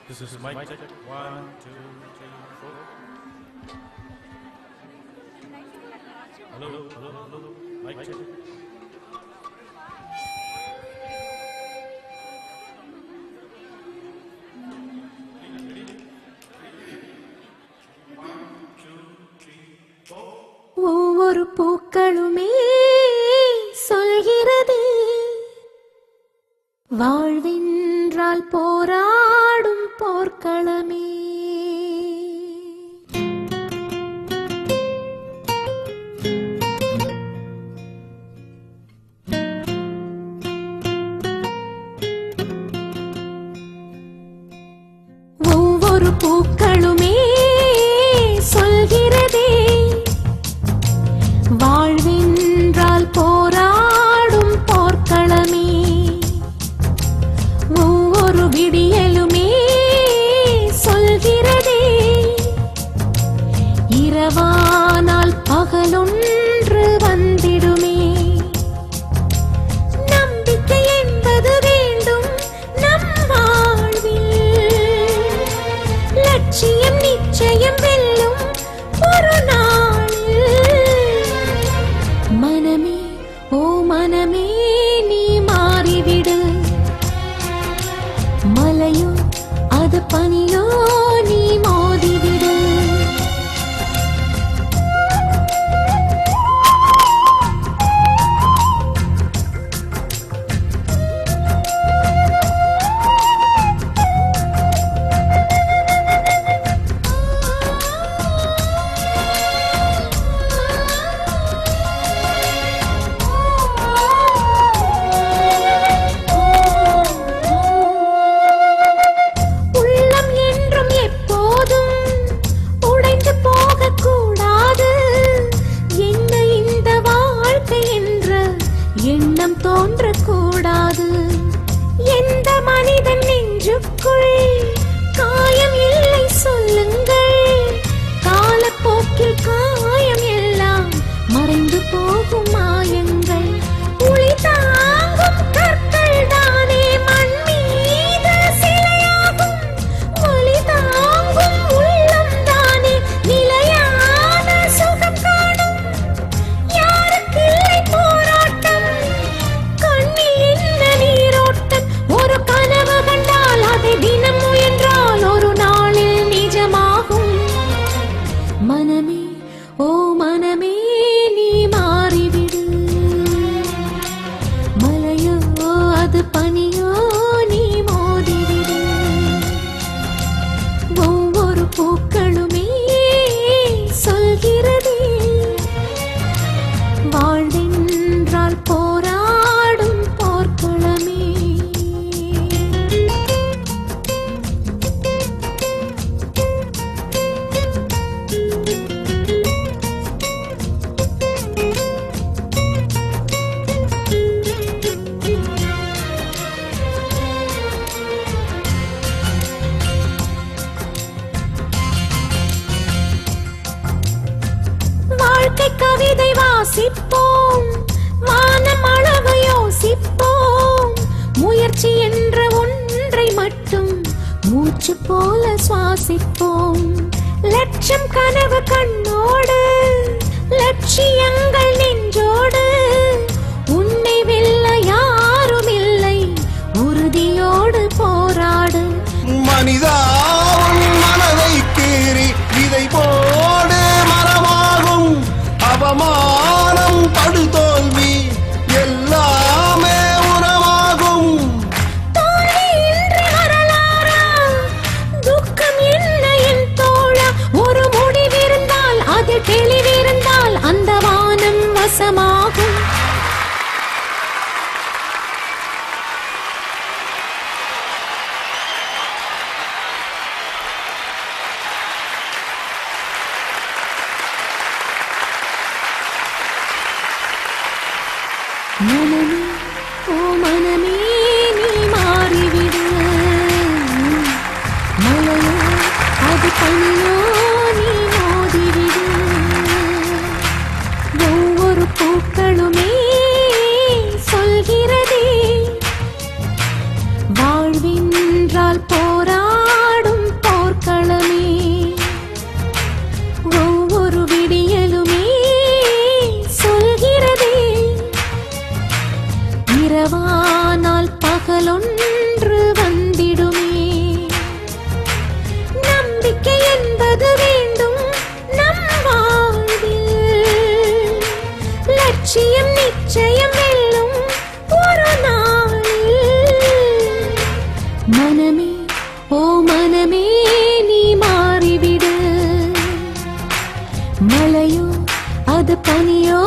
This is mic check. 1, 2, 3, 4. Hello, hello, hello. Mic check. ஒவ்வொரு பூக்களுமே சொல்கிறது வாழ்வென்றால் போராடும் போர்க்களமே. ஒவ்வொரு பூக்களுமே சொல்கிறதே வாழ்வென்றால் போராடும் போர்க்களமே. ஒவ்வொரு விடியலுமே சொல்கிறதே இரவானால் பகலொன்று வந்திடுமே. நம்பிக்கை என்பது வேண்டும் நம் வாழ்வில், லட்சியம் நிச்சயம் வெல்லும் ஒரு நாளில். மனமே ஓ மனமே நீ மாறிவிடு, மலையோ அது பனியோ நீ மோதிவிடு. எண்ணம் தோன்றக்கூடாது. எந்த மனிதன் நெஞ்சுக்குள் காயம் இல்லை சொல்லுங்கள், காலப்போக்கில் காயம் எல்லாம் மறைந்து போகும் மாயங்கள். உளி தாங்கும் கற்கள் தானே மண் மீது சிலையாகும், ஒளி தாங்கும் உள்ளம் தானே நிலையான சுகம் காணும். யாருக்கில்லை போராட்டம், கண்ணில் என்ன நீரோட்டம். ஒரு கனவு கண்டால் அதை தினம் முயன்றால் ஒரு நாளில் நிஜமாகும். மனமே ஓ மனமே நீ மாறிவிடு, மலையோ அது பனியோ நீ மோதிவிடு. ஒவ்வொரு பூக்களுமே சொல்கிறதே வாழ்வென்றால் போராடும் போர்க்களமே. வாழ்க்கை கவிதை வாசிப்போம், வானம் அளவு யோசிப்போம். முயற்சி என்ற ஒன்றை மட்டும் மூச்சு போல சுவாசிப்போம். லட்சம் கனவு கண்ணோடு, லட்சியங்கள் நெஞ்சோடு. உன்னை வெல்ல யாரும் இல்லை, உறுதியோடு போராடு. மனிதா உன் மனதை கீறி விதை போடு மரமாகும். அவமானம் படுதோல்வி எல்லாமே உணவாகும். தோல்வியின்றி வரலாறா, துக்கம் என்ன என் தோழா. ஒரு முடிவிருந்தால் அது தெளிவிருந்தால் அந்த வானம் வசமாகும். மனமே ஓ மனமே நீ மாறிவிடு, மலையோ அது பனியோ நீ மோதிவிடு. ஒவ்வொரு பூக்களுமே சொல்கிறதே வாழ்வென்றால் போராடும் ஓ மனமே நீ மாறிவிடு. மழையோ அது பனியோ